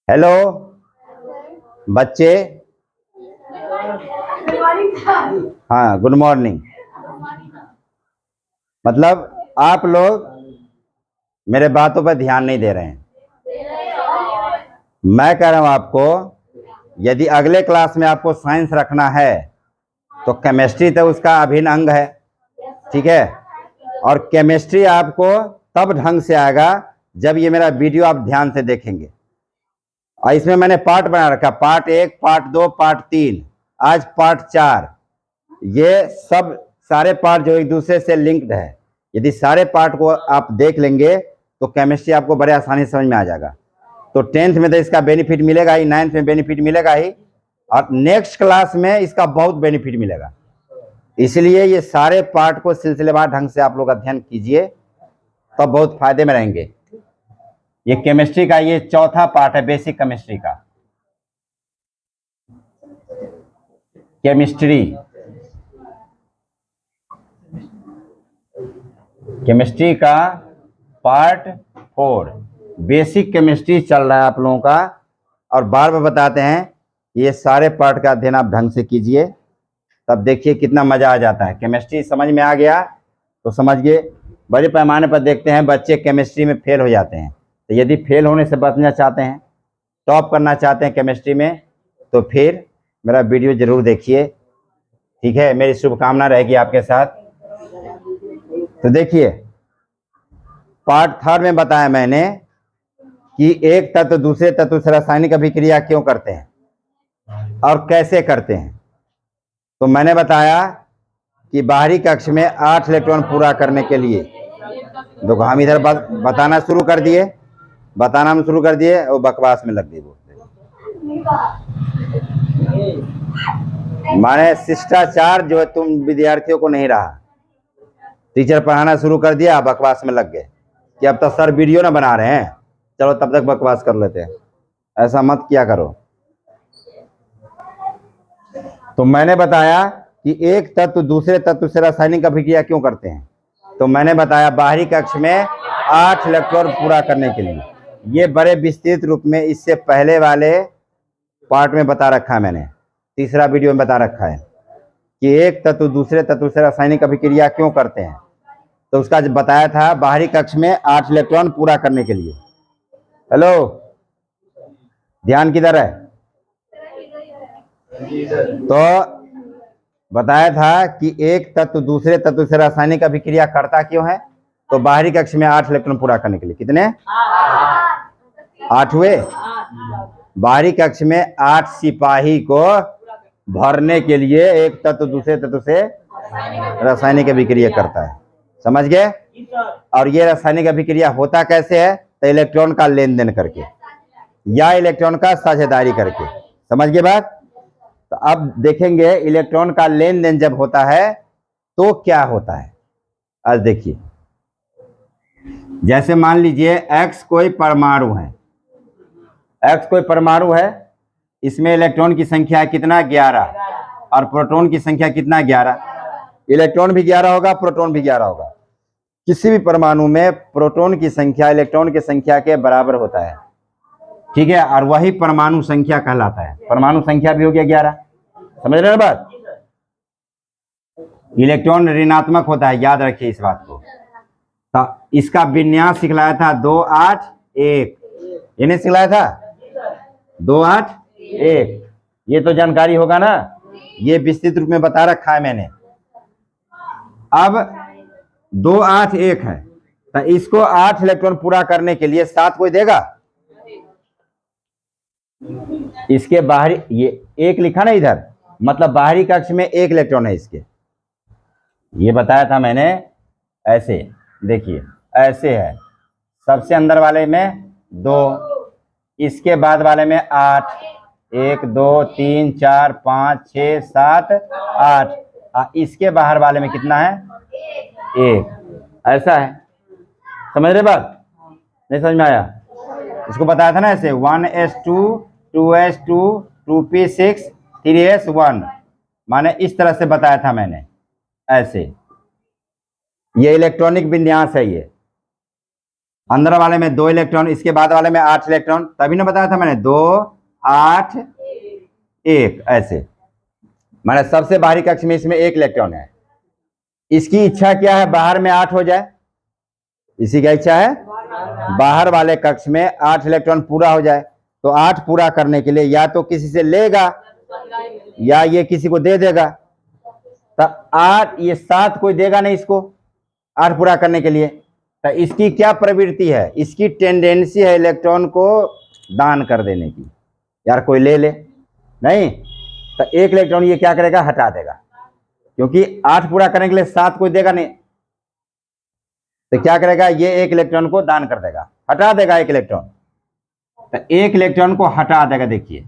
Hello बच्चे। हाँ, good morning. मतलब आप लोग मेरे बातों पर ध्यान नहीं दे रहे हैं। मैं कह रहा हूं आपको, यदि अगले क्लास में आपको साइंस रखना है तो केमिस्ट्री तो उसका अभिन्न अंग है, ठीक है। और केमिस्ट्री आपको तब ढंग से आएगा जब ये मेरा वीडियो आप ध्यान से देखेंगे। और इसमें मैंने पार्ट बना रखा, पार्ट 1, पार्ट 2, पार्ट 3, आज पार्ट 4। ये सब सारे पार्ट जो एक दूसरे से लिंक्ड है। यदि सारे पार्ट को आप देख लेंगे तो केमिस्ट्री आपको बड़े आसानी से समझ में आ जाएगा। तो 10th में तो इसका बेनिफिट मिलेगा ही, 9th में बेनिफिट मिलेगा ही, और नेक्स्ट क्लास में इसका बहुत बेनिफिट मिलेगा। इसलिए ये सारे पार्ट को सिलसिलेवार ढंग से आप लोग अध्ययन कीजिए, तब तो बहुत फायदे में रहेंगे। ये केमिस्ट्री का ये चौथा पार्ट है, बेसिक केमिस्ट्री का। केमिस्ट्री का पार्ट 4 बेसिक केमिस्ट्री चल रहा है आप लोगों का। और बार बार बताते हैं, ये सारे पार्ट का अध्ययन आप ढंग से कीजिए, तब देखिए कितना मजा आ जाता है। केमिस्ट्री समझ में आ गया तो समझिए। बड़े पैमाने पर देखते हैं बच्चे केमिस्ट्री में फेल हो जाते हैं। तो यदि फेल होने से बचना चाहते हैं, टॉप करना चाहते हैं केमिस्ट्री में, तो फिर मेरा वीडियो जरूर देखिए, ठीक है। मेरी शुभकामना रहेगी आपके साथ। तो देखिए, पार्ट 3 में बताया मैंने कि एक तत्व दूसरे तत्व से रासायनिक अभिक्रिया क्यों करते हैं और कैसे करते हैं। तो मैंने बताया कि बाहरी कक्ष में 8 इलेक्ट्रॉन पूरा करने के लिए, देखो हम इधर बताना शुरू कर दिए, वो बकवास में लग गई। माने शिष्टाचार जो है तुम विद्यार्थियों को नहीं रहा। टीचर पढ़ाना शुरू कर दिया, बकवास में लग गए कि अब तो सर वीडियो ना बना रहे हैं, चलो तब तक बकवास कर लेते हैं। ऐसा मत किया करो। तो मैंने बताया कि एक तत्व दूसरे तत्व से रासायनिक अभिक्रिया क्यों करते हैं। तो मैंने बताया बाहरी कक्ष में 8 इलेक्ट्रॉन पूरा करने के लिए। ये बड़े विस्तृत रूप में इससे पहले वाले पार्ट में बता रखा है, मैंने तीसरा वीडियो में बता रखा है कि एक तत्व दूसरे तत्व से रासायनिक अभिक्रिया क्यों करते हैं। तो उसका जो बताया था बाहरी कक्ष में 8 इलेक्ट्रॉन पूरा करने के लिए। हेलो, ध्यान किधर है? तो बताया था कि एक तत्व दूसरे तत्व से रासायनिक अभिक्रिया करता क्यों है। तो बाहरी कक्ष में 8 इलेक्ट्रॉन पूरा करने के लिए। कितने? 8 हुए। बाहरी कक्ष में 8 सिपाही को भरने के लिए एक तत्व दूसरे तत्व से रासायनिक अभिक्रिया करता है। समझ गए? और ये रासायनिक अभिक्रिया होता कैसे है? तो इलेक्ट्रॉन का लेन देन करके या इलेक्ट्रॉन का साझेदारी करके। समझ गए बात? तो अब देखेंगे इलेक्ट्रॉन का लेन देन जब होता है तो क्या होता है। आज देखिए, जैसे मान लीजिए X कोई परमाणु है, इसमें इलेक्ट्रॉन की संख्या कितना? 11, और प्रोटॉन की संख्या कितना? 11। इलेक्ट्रॉन भी 11 होगा, प्रोटॉन भी 11 होगा। किसी भी परमाणु में प्रोटॉन की संख्या इलेक्ट्रॉन की संख्या के बराबर होता है, ठीक है। और वही परमाणु संख्या कहलाता है। परमाणु संख्या भी हो गया 11। समझ रहे हैं बात? इलेक्ट्रॉन ऋणात्मक होता है, याद रखिए इस बात को। तो इसका विन्यास सिखलाया था 2 8 1। ये नहीं सिखलाया था 2 8 1? ये तो जानकारी होगा ना, ये विस्तृत रूप में बता रखा है मैंने। अब 2 8 1 है, तो इसको 8 इलेक्ट्रॉन पूरा करने के लिए 7 कोई देगा? इसके बाहरी, ये 1 लिखा ना इधर, मतलब बाहरी कक्ष में 1 इलेक्ट्रॉन है इसके। ये बताया था मैंने। ऐसे देखिए, ऐसे है, सबसे अंदर वाले में 2, इसके बाद वाले में 8, 1 2 3 4 5 6 7 8, इसके बाहर वाले में कितना है? 1। ऐसा है। समझ रहे बात? नहीं समझ में आया? इसको बताया था ना ऐसे 1s2 2s2 2p6 3s1, माने इस तरह से बताया था मैंने। ऐसे ये इलेक्ट्रॉनिक विन्यास है ये। अंदर वाले में 2 इलेक्ट्रॉन, इसके बाद वाले में 8 इलेक्ट्रॉन, तभी ना बताया था मैंने 2 8 1 ऐसे। मैंने सबसे बाहरी कक्ष में इसमें 1 इलेक्ट्रॉन है। इसकी इच्छा क्या है? बाहर में 8 हो जाए। इसी क्या इच्छा है? बाहर वाले कक्ष में 8 इलेक्ट्रॉन पूरा हो जाए। तो 8 पूरा करने के लिए या तो किसी से लेगा या ये किसी को दे देगा। तो 8, ये 7 कोई देगा नहीं इसको 8 पूरा करने के लिए। तो इसकी क्या प्रवृत्ति है? इसकी टेंडेंसी है इलेक्ट्रॉन को दान कर देने की। यार कोई ले ले, नहीं तो 1 इलेक्ट्रॉन ये क्या करेगा? हटा देगा, क्योंकि 8 पूरा करने के लिए 7 कोई देगा नहीं। तो क्या करेगा? ये 1 इलेक्ट्रॉन को दान कर देगा, हटा देगा 1 इलेक्ट्रॉन। तो 1 इलेक्ट्रॉन को हटा देगा। देखिए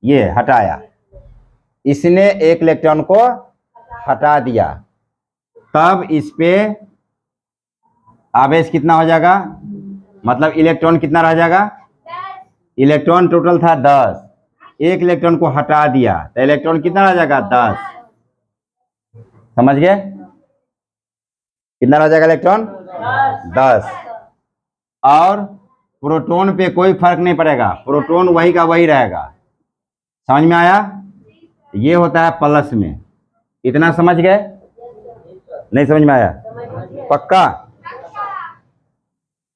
ये हटाया, इसने 1 इलेक्ट्रॉन को हटा दिया, तब इस पे आवेश कितना हो जाएगा? मतलब इलेक्ट्रॉन कितना रह जाएगा? इलेक्ट्रॉन टोटल था 10, 1 इलेक्ट्रॉन को हटा दिया तो इलेक्ट्रॉन कितना रह जाएगा? 10। समझ गए? कितना रह जाएगा इलेक्ट्रॉन? 10। और प्रोटॉन पे कोई फर्क नहीं पड़ेगा, प्रोटॉन वही का वही रहेगा। समझ में आया? ये होता है प्लस में। इतना समझ गए? नहीं समझ में आया? पक्का?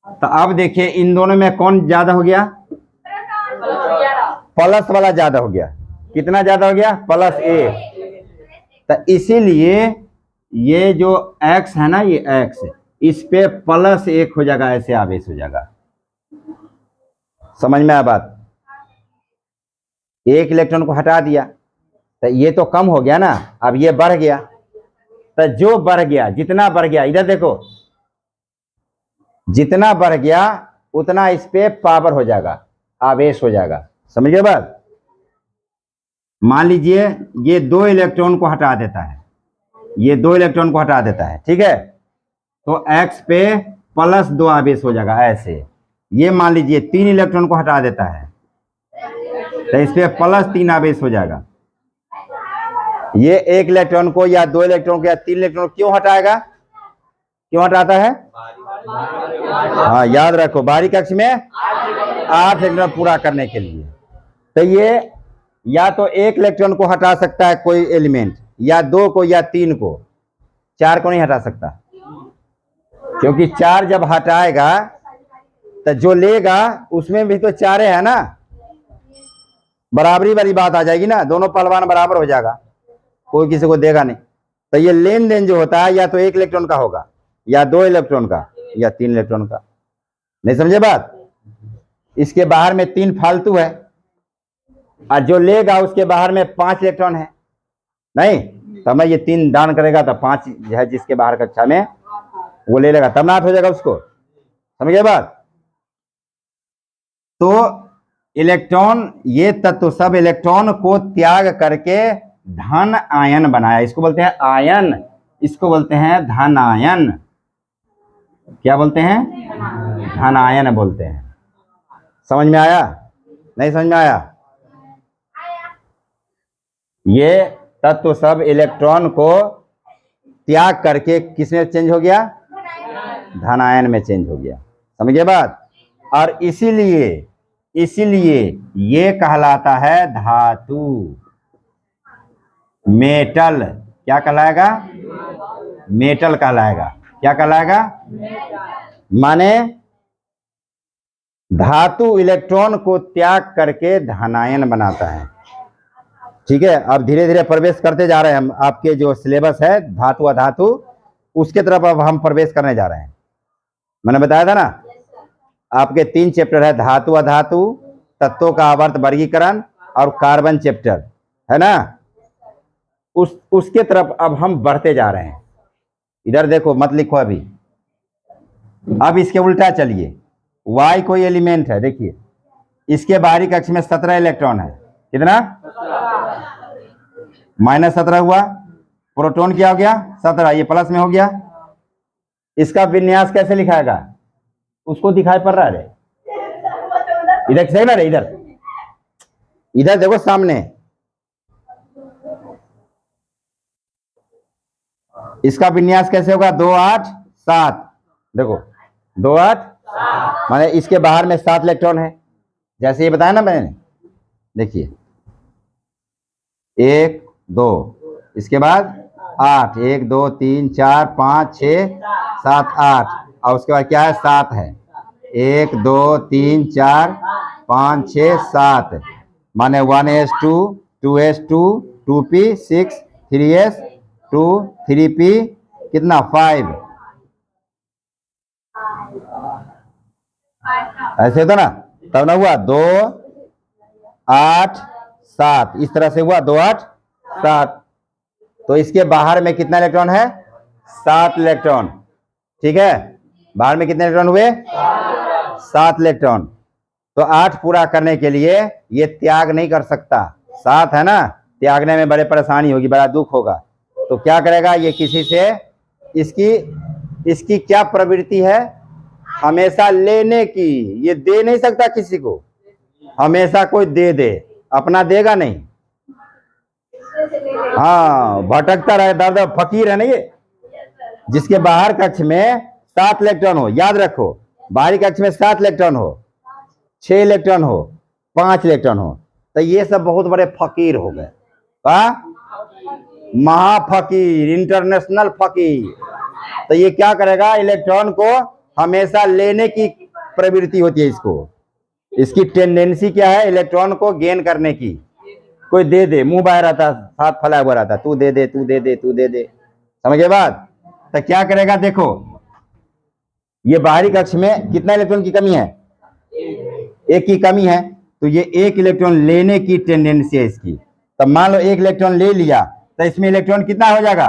तो अब देखिए इन दोनों में कौन ज्यादा हो गया? प्लस वाला ज्यादा हो गया। कितना ज्यादा हो गया? प्लस ए। तो इसीलिए ये जो x है ना, ये x, इस पे +1 हो जाएगा, ऐसे आवेश हो जाएगा। समझ में आया बात? 1 इलेक्ट्रॉन को हटा दिया तो ये तो कम हो गया ना, अब ये बढ़ गया। तो जो बढ़ गया, जितना बढ़ गया, इधर देखो, जितना बढ़ गया उतना इस पे पावर हो जाएगा, आवेश हो जाएगा। समझ गए बात? मान लीजिए ये 2 इलेक्ट्रॉन को हटा देता है, ये 2 इलेक्ट्रॉन को हटा देता है, ठीक है, तो x पे +2 आवेश हो जाएगा ऐसे। ये मान लीजिए 3 इलेक्ट्रॉन को हटा देता है तो इस पे +3 आवेश हो जाएगा। ये 1 इलेक्ट्रॉन को या 2 इलेक्ट्रॉन को या 3 इलेक्ट्रॉन को क्यों हटाएगा? क्यों हटाता है? हाँ याद रखो, बाहरी कक्ष में 8 इलेक्ट्रॉन पूरा करने के लिए। तो ये या तो 1 इलेक्ट्रॉन को हटा सकता है कोई एलिमेंट, या 2 को या 3 को, 4 को नहीं हटा सकता, क्योंकि 4 जब हटाएगा तो जो लेगा उसमें भी तो 4 है ना, बराबरी वाली बात आ जाएगी ना, दोनों पहलवान बराबर हो जाएगा, कोई किसी को देगा नहीं। तो ये लेन देन जो होता है या तो 1 इलेक्ट्रॉन का होगा, या 2 इलेक्ट्रॉन का, या 3 इलेक्ट्रॉन का। नहीं समझे बात? इसके बाहर में 3 फालतू है और जो लेगा उसके बाहर में 5 इलेक्ट्रॉन है। नहीं तब मैं ये 3 दान करेगा तो 5 है जिसके बाहर कक्षा में वो ले लेगा, तब ना 8 हो जाएगा उसको। समझ गए बात? तो इलेक्ट्रॉन, ये तत्व सब इलेक्ट्रॉन को त्याग करके धन आयन बनाया। इसको बोलते हैं आयन, इसको बोलते हैं धन आयन। क्या बोलते हैं? धन आयन बोलते हैं। समझ में आया? नहीं समझ में आया? ये तत्व सब इलेक्ट्रॉन को त्याग करके किसमें चेंज हो गया? धनायन में चेंज हो गया। समझ गए बात? और इसीलिए ये कहलाता है धातु, मेटल। क्या कहलाएगा? मेटल कहलाएगा। क्या कहलाएगा? माने धातु इलेक्ट्रॉन को त्याग करके धनायन बनाता है। ठीक है, अब धीरे धीरे प्रवेश करते जा रहे हैं हम, आपके जो सिलेबस है धातु अधातु, उसके तरफ अब हम प्रवेश करने जा रहे हैं। मैंने बताया था ना, आपके 3 चैप्टर है, धातु अधातु, तत्वों का आवर्त वर्गीकरण और कार्बन चैप्टर है ना। उसके तरफ अब हम बढ़ते जा रहे हैं। इधर देखो, मत लिखो अभी, अब इसके उल्टा चलिए। Y कोई एलिमेंट है, देखिए इसके बाहरी कक्ष में 17 इलेक्ट्रॉन है। कितना? -17 हुआ। प्रोटॉन क्या हो गया? 17, ये प्लस में हो गया। इसका विन्यास कैसे लिखाएगा? उसको दिखाई पड़ रहा है? इधर सही ना रे, इधर देखो सामने, इसका विन्यास कैसे होगा? 2 8 7। देखो 2 8 माने इसके बाहर में 7 इलेक्ट्रॉन है, जैसे ये बताया ना मैंने। देखिए 1 2, इसके बाद 8, 1 2 3 4 5 6 7 8, और उसके बाद क्या है 7 है, 1 2 3 4 5 6 7, माने 1s2 2s2 2p 6 3s2 3p कितना 5, ऐसे तो ना, तब ना हुआ 2 8 7, इस तरह से हुआ 2 8 7। तो इसके बाहर में कितना इलेक्ट्रॉन है 7 इलेक्ट्रॉन, ठीक है। बाहर में कितने इलेक्ट्रॉन हुए 7 इलेक्ट्रॉन। तो 8 पूरा करने के लिए ये त्याग नहीं कर सकता, 7 है ना, त्यागने में बड़े परेशानी होगी, बड़ा दुख होगा। तो क्या करेगा ये, किसी से इसकी क्या प्रवृत्ति है, हमेशा लेने की, ये दे नहीं सकता किसी को, हमेशा कोई दे दे, अपना देगा नहीं। हाँ, भटकता रहे, दर्द फकीर है ना ये। जिसके बाहर कक्ष में 7 इलेक्ट्रॉन हो, याद रखो, बाहरी कक्ष में 7 इलेक्ट्रॉन हो, 6 इलेक्ट्रॉन हो, 5 इलेक्ट्रॉन हो, तो ये सब बहुत बड़े फकीर हो गए, महाफकीर, इंटरनेशनल फकीर। तो ये क्या करेगा, इलेक्ट्रॉन को हमेशा लेने की प्रवृत्ति होती है इसको, इसकी टेंडेंसी क्या है, इलेक्ट्रॉन को गेन करने की। कोई दे दे, मुंह बाहर आता, हाथ फैला हुआ रहता, तू दे दे तू दे दे तू दे दे, समझे बात। तो क्या करेगा, देखो ये बाहरी कक्ष में कितना इलेक्ट्रॉन की कमी है, 1 की कमी है, तो ये 1 इलेक्ट्रॉन लेने की टेंडेंसी है इसकी। तब मान लो 1 इलेक्ट्रॉन ले लिया, तो इसमें इलेक्ट्रॉन कितना हो जाएगा,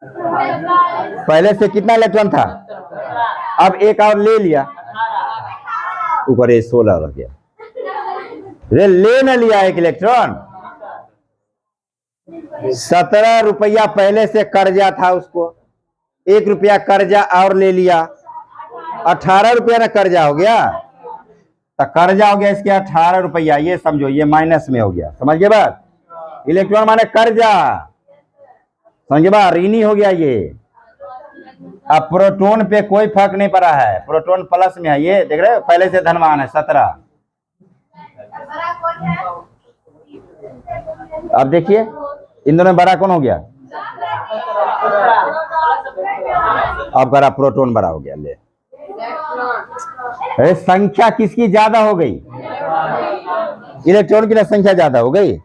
पहले से कितना इलेक्ट्रॉन था, अब 1 और ले लिया, ऊपर ये 16 रह गया, ले न लिया 1 इलेक्ट्रॉन, 17 रुपया पहले से कर्जा था उसको, 1 रुपया कर्जा और ले लिया, 18 रुपया ना कर्जा हो गया, तो कर्जा हो गया इसके 18 रुपया, ये समझो ये माइनस में हो गया, समझ गए बात। इलेक्ट्रॉन माने कर्जा, समझे बात, ऋणी हो गया ये। अब प्रोटॉन पे कोई फर्क नहीं पड़ा है, प्रोटॉन प्लस में है, ये देख रहे हो पहले से धनवान है 17। अब देखिए इन दोनों में बड़ा कौन हो गया, अब करा प्रोटॉन बड़ा हो गया, ले अरे संख्या किसकी ज्यादा हो गई, इलेक्ट्रॉन की संख्या ज्यादा हो गई,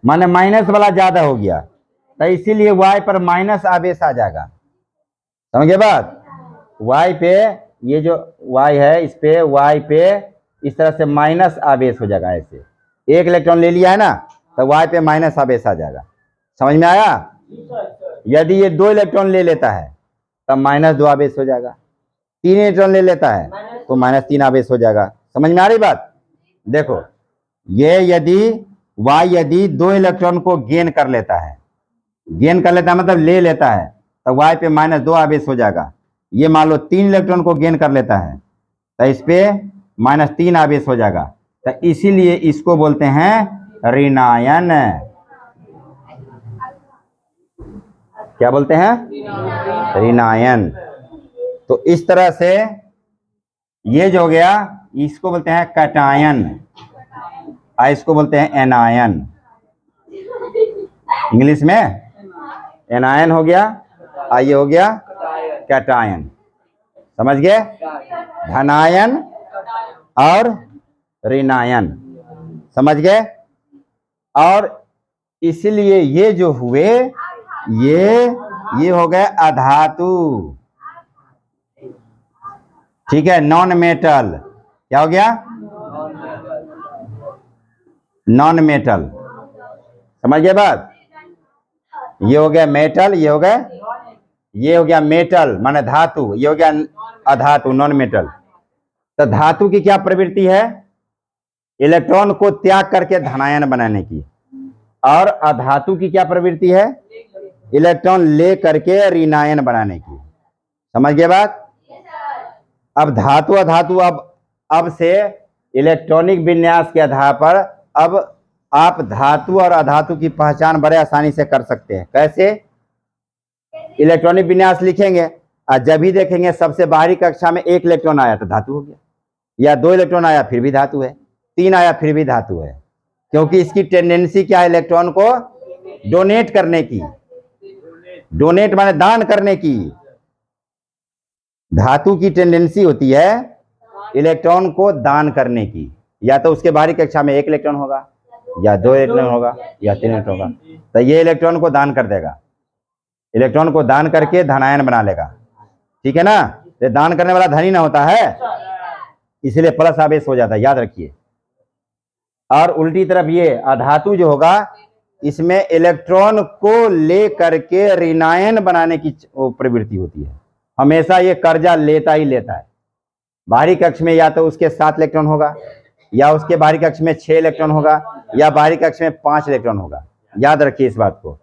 माने माइनस वाला ज्यादा हो गया, तो इसीलिए y पर माइनस आवेश आ जाएगा, समझे बात। y पे ये जो y है, इस पे y पे इस तरह से माइनस आवेश हो जाएगा, ऐसे 1 इलेक्ट्रॉन ले लिया है ना, तो y पे माइनस आवेश आ जाएगा, समझ में आया। यदि ये 2 इलेक्ट्रॉन ले लेता है तब -2 आवेश हो जाएगा, 3 इलेक्ट्रॉन ले लेता है तो -3 आवेश हो जाएगा, समझ में आ रही बात। देखो ये यदि 2 इलेक्ट्रॉन को गेन कर लेता है, गेन कर लेता है मतलब ले लेता है, तो y पे -2 आवेश हो जाएगा। ये मान लो 3 इलेक्ट्रॉन को गेन कर लेता है तो इस पे -3 आवेश हो जाएगा, तो इसीलिए इसको बोलते हैं ऋणायन। क्या बोलते हैं, ऋणायन। तो इस तरह से ये जो हो गया, इसको बोलते हैं कैटायन, इसको बोलते हैं एनायन, इंग्लिश में एनायन हो गया, ये हो गया कैटायन, समझ गए, धनायन और ऋणायन, समझ गए। और इसलिए ये जो हुए ये हो गए अधातु, ठीक है, नॉन मेटल, क्या हो गया, नॉन मेटल, समझ गए बात। ये हो गया मेटल, ये हो गया मेटल माने धातु, ये हो गया अधातु नॉन मेटल। तो धातु की क्या प्रवृत्ति है, इलेक्ट्रॉन को त्याग करके धनायन बनाने की, और अधातु की क्या प्रवृत्ति है, इलेक्ट्रॉन ले करके ऋणायन बनाने की, समझ गए बात। अब धातु अधातु, अब से इलेक्ट्रॉनिक विन्यास के आधार पर अब आप धातु और अधातु की पहचान बड़े आसानी से कर सकते हैं। कैसे, इलेक्ट्रॉनिक विन्यास लिखेंगे, और जब भी देखेंगे सबसे बाहरी कक्षा में 1 इलेक्ट्रॉन आया तो धातु हो गया, या 2 इलेक्ट्रॉन आया फिर भी धातु है, 3 आया फिर भी धातु है, क्योंकि इसकी टेंडेंसी क्या है, इलेक्ट्रॉन को डोनेट करने की। डोनेट माने दान करने की। धातु की टेंडेंसी होती है इलेक्ट्रॉन को दान करने की। या तो उसके बाहरी कक्षा में 1 इलेक्ट्रॉन होगा, या 2 इलेक्ट्रॉन होगा, या 3 इलेक्ट्रॉन होगा, तो ये इलेक्ट्रॉन को दान कर देगा। इलेक्ट्रॉन को दान करके धनायन बना लेगा, ठीक है ना। ये दान करने वाला धन ही ना होता है, इसलिए प्लस आवेश हो जाता है, याद रखिए। और उल्टी तरफ ये अधातु जो होगा, इसमें इलेक्ट्रॉन को ले करके ऋणायन बनाने की प्रवृत्ति होती है। हमेशा ये कर्जा लेता ही लेता है। बाहरी कक्ष में या तो उसके 7 इलेक्ट्रॉन होगा, या उसके बाहरी कक्ष में 6 इलेक्ट्रॉन होगा, या बाहरी कक्ष में 5 इलेक्ट्रॉन होगा। याद रखिए इस बात को।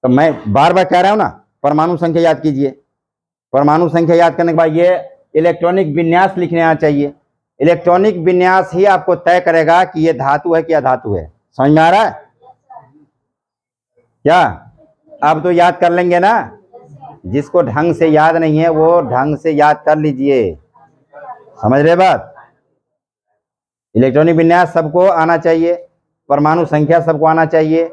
तो मैं बार बार कह रहा हूं ना, परमाणु संख्या याद कीजिए। परमाणु संख्या याद करने के बाद ये इलेक्ट्रॉनिक विन्यास लिखने आना चाहिए। इलेक्ट्रॉनिक विन्यास ही आपको तय करेगा कि ये धातु है कि अधातु है। समझ में आ रहा है क्या? अब तो याद कर लेंगे ना। जिसको ढंग से याद नहीं है वो ढंग से याद कर लीजिए। समझ रहे बात? इलेक्ट्रॉनिक विन्यास सबको आना चाहिए, परमाणु संख्या सबको आना चाहिए,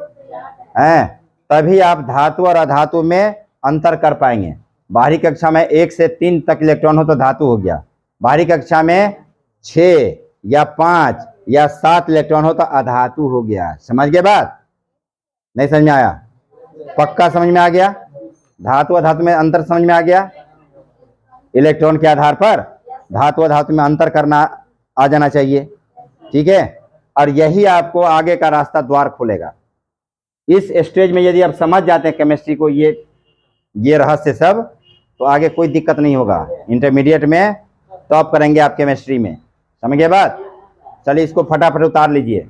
हैं? तभी आप धातु और अधातु में अंतर कर पाएंगे। बाहरी कक्षा में 1 से 3 तक इलेक्ट्रॉन हो तो धातु हो गया। बाहरी कक्षा में 6 या 5 या 7 इलेक्ट्रॉन हो तो अधातु हो गया। समझ गए बात? नहीं समझ में आया? पक्का समझ में आ गया? धातु और धातु में अंतर समझ में आ गया? इलेक्ट्रॉन के आधार पर धातु और धातु में अंतर करना आ जाना चाहिए, ठीक है। और यही आपको आगे का रास्ता द्वार खोलेगा। इस स्टेज में यदि आप समझ जाते हैं केमिस्ट्री को, ये रहस्य सब, तो आगे कोई दिक्कत नहीं होगा। इंटरमीडिएट में टॉप करेंगे आप केमिस्ट्री में। समझ गए बात? चलिए इसको फटाफट उतार लीजिए।